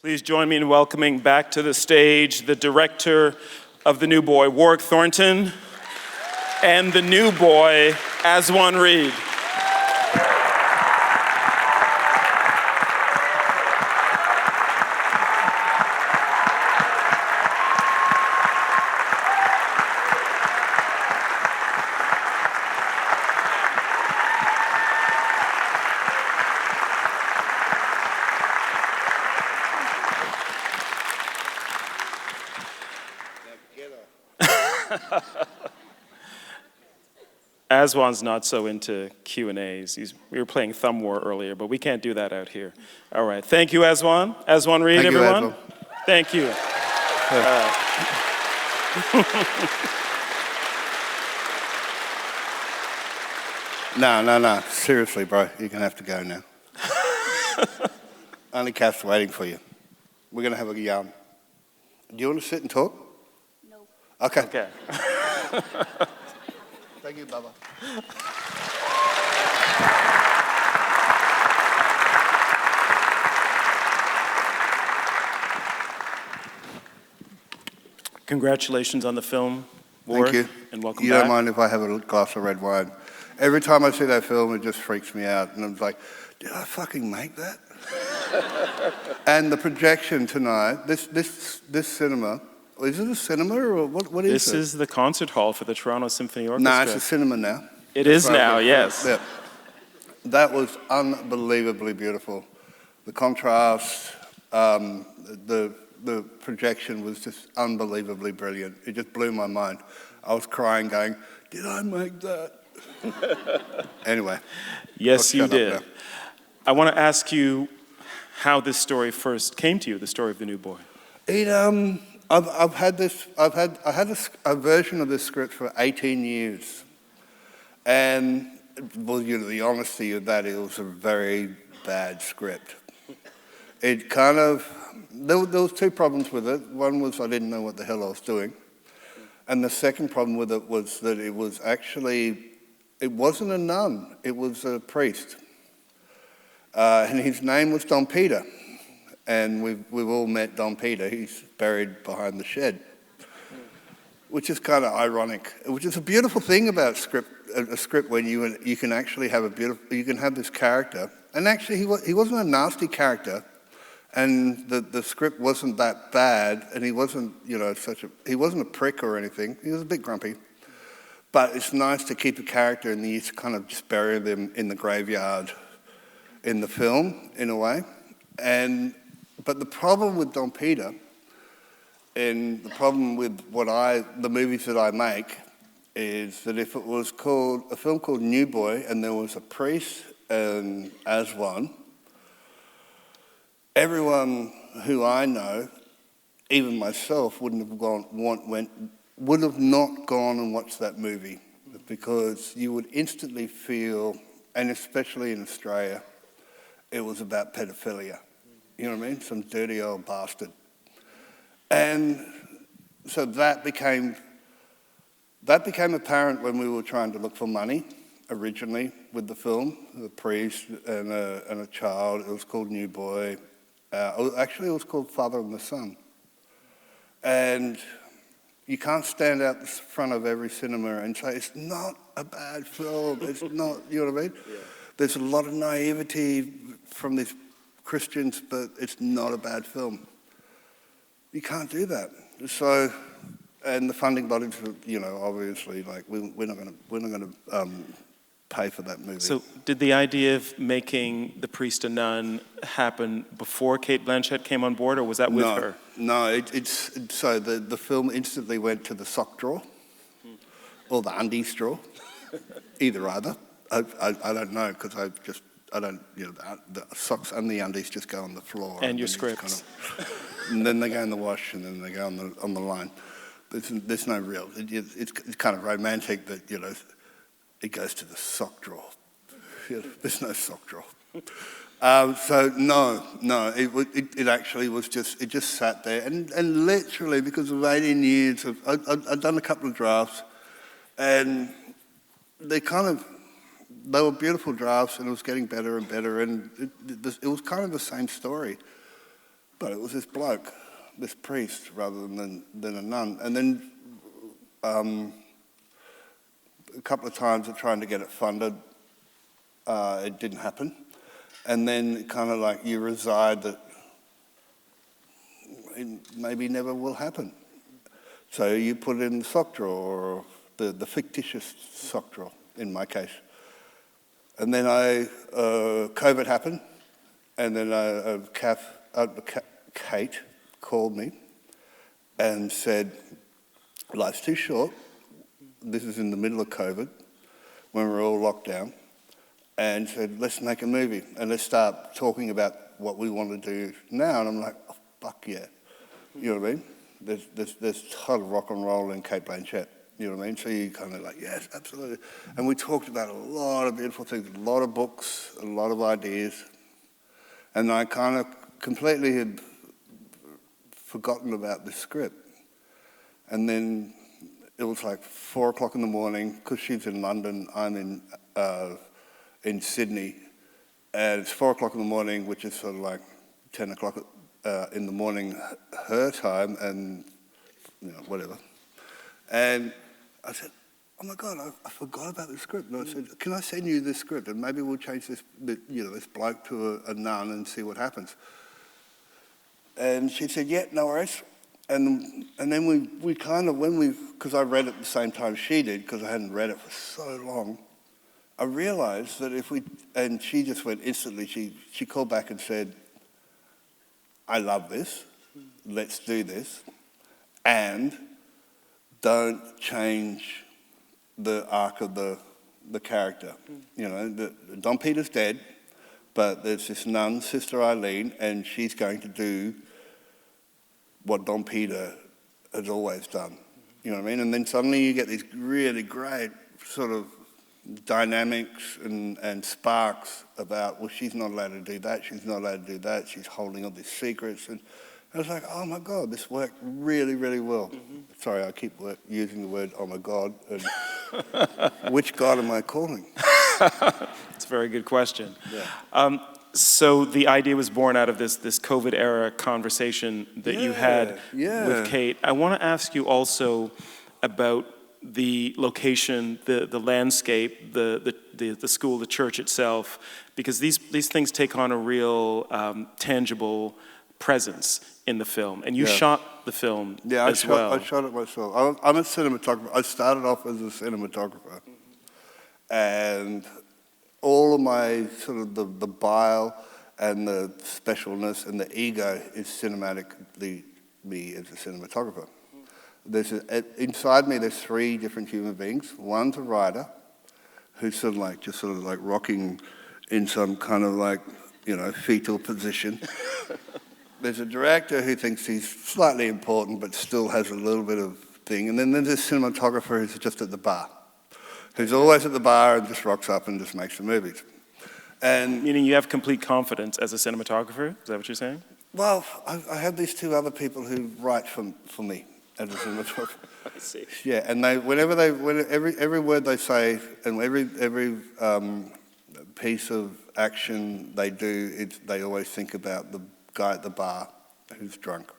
Please join me in welcoming back to the stage the director of The New Boy, Warwick Thornton, and The New Boy, Aswan Reed. Aswan's not so into Q&As. We were playing Thumb War earlier, but we can't do that out here. All right, thank you, Aswan. Aswan Reed, everyone. Thank you. No. Seriously, bro, you're going to have to go now. Only Kath's waiting for you. We're going to have a yarn. Do you want to sit and talk? No. Okay. Thank you, Bubba. Congratulations on the film, Warwick. Thank you. And welcome You back. don't mind if I have a glass of red wine? Every time I see that film, it just freaks me out. And I'm like, did I fucking make that? And the projection tonight, this cinema, is it a cinema or what is it? This is the concert hall for the Toronto Symphony Orchestra. No, it's a cinema now. It is now, yes. Yeah. That was unbelievably beautiful. The contrast, the projection was just unbelievably brilliant. It just blew my mind. I was crying going, did I make that? Anyway. Yes, you did. I want to ask you how this story first came to you, the story of The New Boy. I had a version of this script for 18 years. And, well, the honesty of that, it was a very bad script. It kind of, there was two problems with it. One was I didn't know what the hell I was doing. And the second problem with it was that it was actually, it wasn't a nun, it was a priest. And his name was Don Peter. And we've all met Don Peter. He's buried behind the shed, which is kind of ironic. Which is a beautiful thing about a script when you can actually have you can have this character. And actually, he wasn't a nasty character, and the script wasn't that bad, and he wasn't he wasn't a prick or anything. He was a bit grumpy, but it's nice to keep a character and you kind of just bury them in the graveyard in the film in a way. But the problem with Don Peter, and the problem with the movies that I make, is that if it was called a film called New Boy and there was a priest and Aswan, everyone who I know, even myself, would have not gone and watched that movie, because you would instantly feel, and especially in Australia, it was about pedophilia. You know what I mean? Some dirty old bastard. And so that became apparent when we were trying to look for money originally with the film, the priest and a child. It was called New Boy. Actually, it was called Father and the Son. And you can't stand out in front of every cinema and say, it's not a bad film. It's not, you know what I mean? Yeah. There's a lot of naivety from these Christians, but it's not a bad film. You can't do that. So, and the funding bodies, obviously, like we're not going to pay for that movie. So, did the idea of making the priest a nun happen before Cate Blanchett came on board, or was that with her? No. So the film instantly went to the sock drawer or the undies drawer, either. I don't know, because I don't, the socks and the undies just go on the floor. And your scripts. And then they go in the wash, and then they go on the line. There's no real, it's kind of romantic that, it goes to the sock drawer. There's no sock drawer. So no, it actually was it just sat there. And literally, because of 18 years, I'd done a couple of drafts, and they were beautiful drafts, and it was getting better and better, and it was kind of the same story. but it was this bloke, this priest, rather than a nun. And then a couple of times of trying to get it funded, it didn't happen. And then kind of like you reside that it maybe never will happen. So you put it in the sock drawer, or the fictitious sock drawer, in my case. And then COVID happened, and then Cate called me and said, life's too short. This is in the middle of COVID, when we're all locked down. And said, let's make a movie, and let's start talking about what we want to do now. And I'm like, oh, fuck yeah. You know what I mean? There's total rock and roll in Cate Blanchett. You know what I mean? So you kind of like, yes, absolutely. And we talked about a lot of beautiful things, a lot of books, a lot of ideas. And I kind of completely had forgotten about this script. And then it was like 4 o'clock in the morning, because she's in London, I'm in Sydney. And it's 4 o'clock in the morning, which is sort of like 10 o'clock in the morning her time, and whatever. And I said, oh my God, I forgot about the script. And I said, can I send you this script? And maybe we'll change this bloke to a nun and see what happens. And she said, yeah, no worries. And then we kind of, because I read it at the same time she did, because I hadn't read it for so long, I realized that and she just went instantly, she called back and said, I love this, let's do this, and don't change the arc of the character. Don Peter's dead, but there's this nun, Sister Eileen, and she's going to do what Don Peter has always done. You know what I mean? And then suddenly you get these really great sort of dynamics and sparks about, well, she's not allowed to do that, she's not allowed to do that, she's holding all these secrets. And I was like, oh my God, this worked really, really well. Mm-hmm. Sorry, I keep using the word, oh my God. And which God am I calling? It's a very good question. Yeah. So the idea was born out of this COVID era conversation that you had with Cate. I want to ask you also about the location, the landscape, the school, the church itself, because these things take on a real tangible presence in the film. And you shot the film as well. I shot it myself. I'm a cinematographer. I started off as a cinematographer. And all of my sort of the bile and the specialness and the ego is cinematically me as a cinematographer. Inside me, there's 3 different human beings. One's a writer who's sort of like rocking in some kind of like, fetal position. There's a director who thinks he's slightly important but still has a little bit of thing. And then there's a cinematographer who's just at the bar, who's always at the bar and just rocks up and just makes the movies. And meaning you have complete confidence as a cinematographer? Is that what you're saying? Well, I have these 2 other people who write for me as a cinematographer. I see. Yeah, and every word they say and every piece of action they do, they always think about the guy at the bar who's drunk,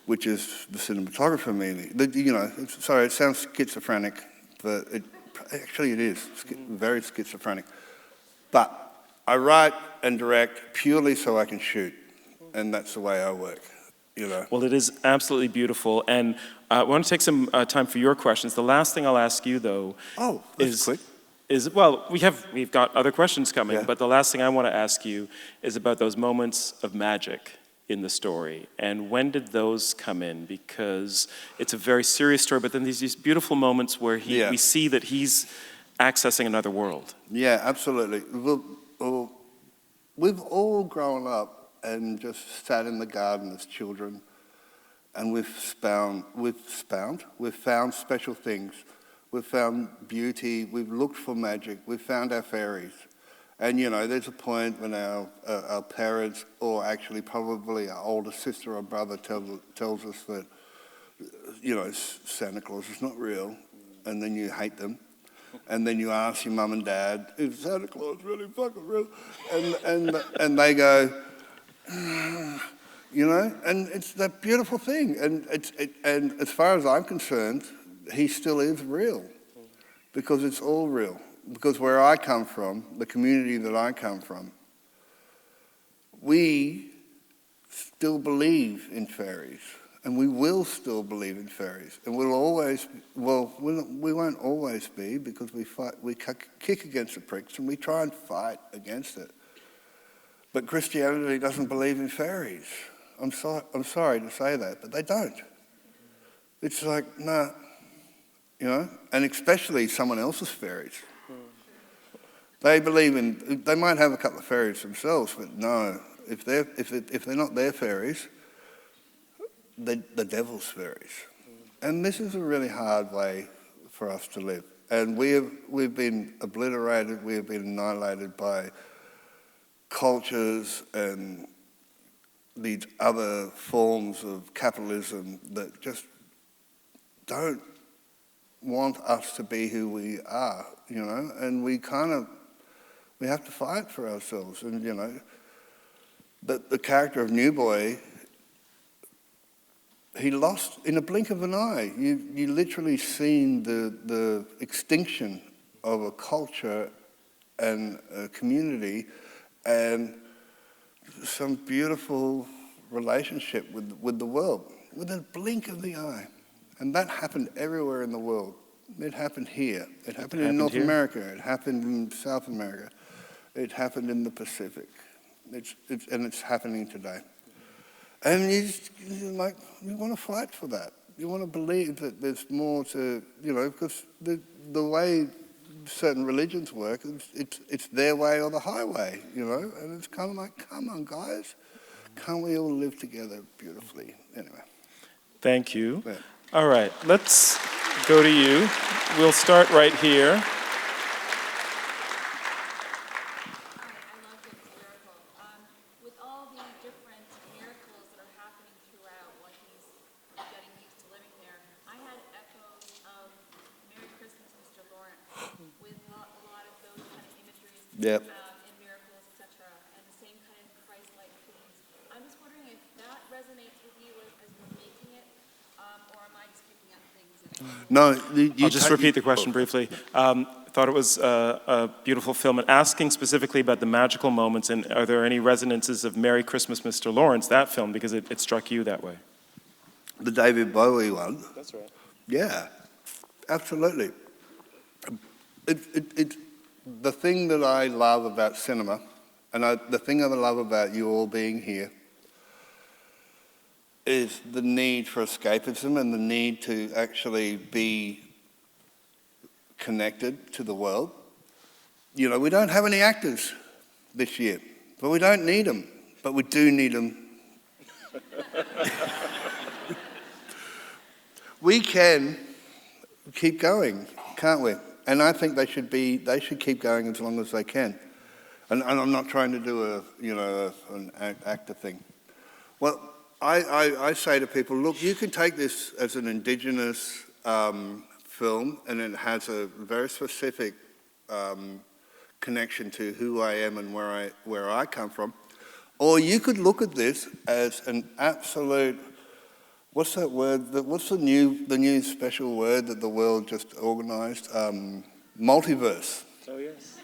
which is the cinematographer meaning. Sorry, it sounds schizophrenic, but actually it is very schizophrenic. But I write and direct purely so I can shoot, and that's the way I work. Well, it is absolutely beautiful, and I want to take some time for your questions. The last thing I'll ask you, though, that's quick. We've got other questions coming, but the last thing I want to ask you is about those moments of magic in the story, and when did those come in? Because it's a very serious story, but then there's these beautiful moments where we see that he's accessing another world. Yeah, absolutely. We've all grown up and just sat in the garden as children, and we've found special things. We've found beauty, we've looked for magic, we've found our fairies. And there's a point when our parents, or actually probably our older sister or brother tells us that, Santa Claus is not real, and then you hate them. And then you ask your mum and dad, is Santa Claus really fucking real? And they go, you know, and it's that beautiful thing. And and as far as I'm concerned, he still is real, because it's all real. Because where I come from, the community that I come from, we still believe in fairies, and we will still believe in fairies, and we'll always, well, we won't always be, because we fight, we kick against the pricks, and we try and fight against it. But Christianity doesn't believe in fairies. I'm sorry to say that, but they don't. It's like, nah, you know, and especially someone else's fairies. They believe in, they might have a couple of fairies themselves, but no, if they're not their fairies, the devil's fairies. And this is a really hard way for us to live. And we've been obliterated, we have been annihilated by cultures and these other forms of capitalism that just don't want us to be who we are, you know, and we have to fight for ourselves. And, you know, the character of New Boy, he lost in a blink of an eye. You literally seen the extinction of a culture and a community and some beautiful relationship with the world, with a blink of the eye. And that happened everywhere in the world. It happened here. It happened in North America. It happened in South America. It happened in the Pacific. And it's happening today. And you want to fight for that. You want to believe that there's more to, you know, because the way certain religions work, it's their way or the highway, you know, and it's kind of like, come on, guys, can't we all live together beautifully? Anyway. Thank you. Yeah. All right, let's go to you. We'll start right here. With all the different miracles that are happening throughout when he's getting used to living there, I had echoes of Merry Christmas, Mr. Lawrence, with a lot of those kind of imageries Yep. in miracles, etc., and the same kind of Christ-like themes. I'm just wondering if that resonates with you as you're making it, or am I just picking up things? No, I'll just repeat the question briefly. Thought it was a beautiful film, and asking specifically about the magical moments, and are there any resonances of Merry Christmas, Mr. Lawrence, that film, because it struck you that way? The David Bowie one. That's right. Yeah, absolutely. The thing that I love about cinema, and the thing that I love about you all being here, is the need for escapism and the need to actually be connected to the world. You know, we don't have any actors this year, but we don't need them, but we do need them. We can keep going, can't we? And I think they should keep going as long as they can. And I'm not trying to do an actor thing. Well, I say to people, look, you can take this as an Indigenous film, and it has a very specific connection to who I am and where I come from. Or you could look at this as an absolute, what's that word? What's the new special word that the world just organised? Multiverse. Oh, yes.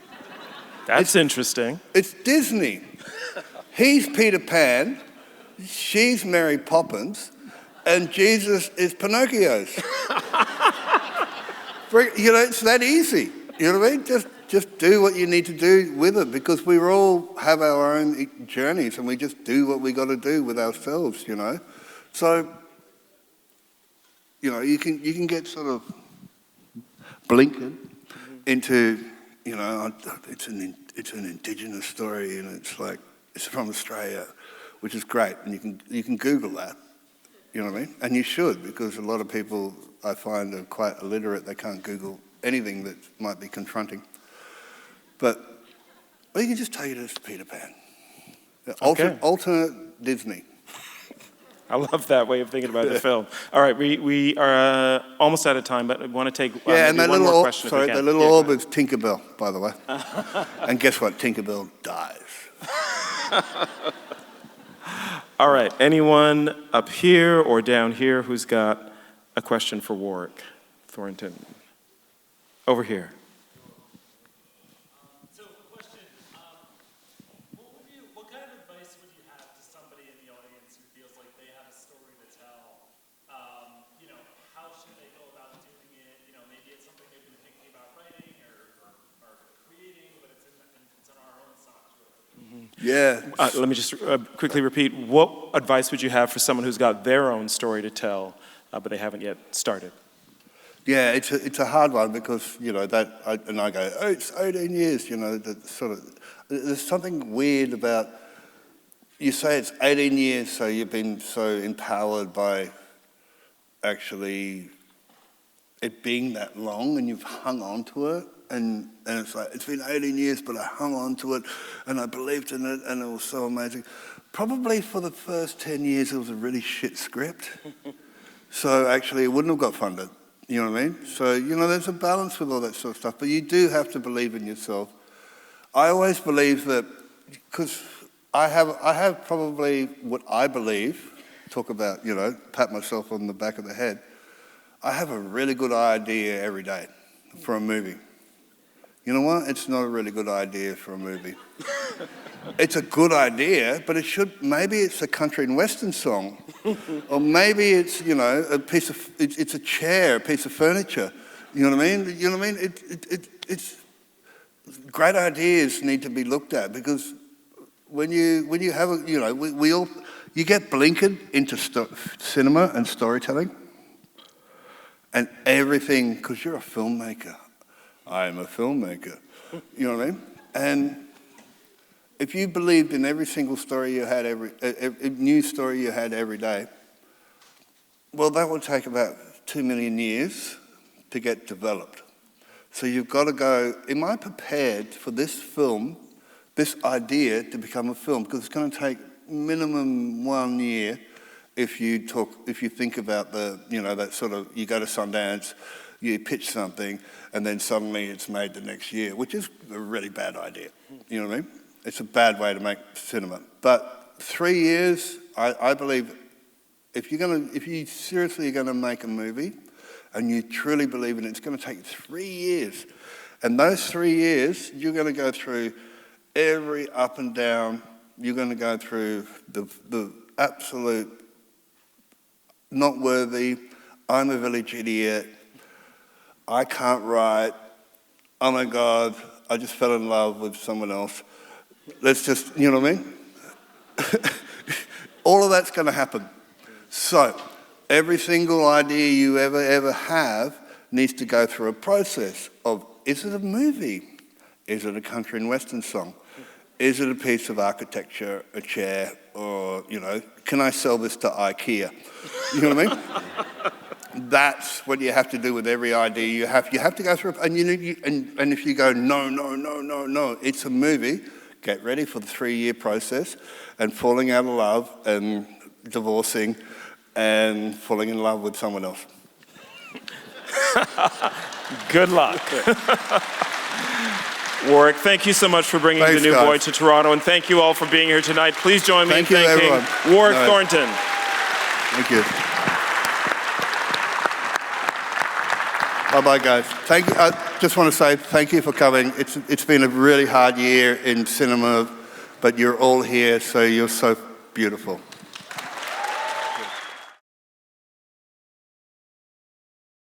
That's interesting. It's Disney. He's Peter Pan, she's Mary Poppins, and Jesus is Pinocchio's. You know, it's that easy. You know what I mean? Just do what you need to do with it, because we all have our own journeys, and we just do what we got to do with ourselves. You know, so you know you can get sort of blinkered into, you know, it's an Indigenous story, and it's like it's from Australia, which is great, and you can Google that. You know what I mean? And you should, because a lot of people I find are quite illiterate. They can't Google anything that might be confronting. But you can just take it as Peter Pan. Okay. Alternate Disney. I love that way of thinking about the film. All right, we are almost out of time, but I want to take and that one little more question. Sorry, the little orb is Tinkerbell, by the way. And guess what? Tinkerbell dies. All right, anyone up here or down here who's got a question for Warwick Thornton? Over here. So, question, what kind of advice would you have to somebody in the audience who feels like they have a story to tell? How should they go about doing it? Maybe it's something they've been thinking about writing or creating, but it's in our own socks, really. Yeah. Let me just quickly repeat. What advice would you have for someone who's got their own story to tell, but they haven't yet started? Yeah, it's a hard one because, I go, oh, it's 18 years, there's something weird about, you say it's 18 years, so you've been so empowered by actually it being that long and you've hung on to it. And it's like, it's been 18 years, but I hung on to it and I believed in it and it was so amazing. Probably for the first 10 years, it was a really shit script. So actually, it wouldn't have got funded. You know what I mean? So, there's a balance with all that sort of stuff, but you do have to believe in yourself. I always believe that, because I have probably what I believe, talk about, pat myself on the back of the head, I have a really good idea every day for a movie. You know what? It's not a really good idea for a movie. It's a good idea, but maybe it's a country and western song. Or maybe it's, it's a chair, a piece of furniture. You know what I mean? You know what I mean? It's great ideas need to be looked at because when you have you get blinkered into cinema and storytelling and everything, because you're a filmmaker. I am a filmmaker. You know what I mean? And if you believed in every single story you had, every new story you had every day, well, that would take about 2 million years to get developed. So you've got to go, am I prepared for this film, this idea to become a film? Because it's going to take minimum 1 year if you think about that sort of, you go to Sundance, you pitch something, and then suddenly it's made the next year, which is a really bad idea. You know what I mean? It's a bad way to make cinema. But 3 years, I believe, if you seriously are going to make a movie, and you truly believe in it, it's going to take 3 years. And those 3 years, you're going to go through every up and down. You're going to go through the absolute not worthy, I'm a village idiot, I can't write, oh my God, I just fell in love with someone else. Let's just, you know what I mean? All of that's going to happen. So, every single idea you ever have needs to go through a process of, is it a movie? Is it a country and western song? Is it a piece of architecture, a chair, or, can I sell this to IKEA? You know what I mean? That's what you have to do with every idea. You have to go through, and and if you go, no, it's a movie, get ready for the 3-year process, and falling out of love, and divorcing, and falling in love with someone else. Good luck. Warwick, thank you so much for bringing Thanks, the new guys. boy to Toronto, and thank you all for being here tonight. Please join me in Thank you, thanking everyone. Warwick No. Thornton. Thank you. Bye-bye, guys. Thank you. I just want to say thank you for coming. It's been a really hard year in cinema, but you're all here, so you're so beautiful.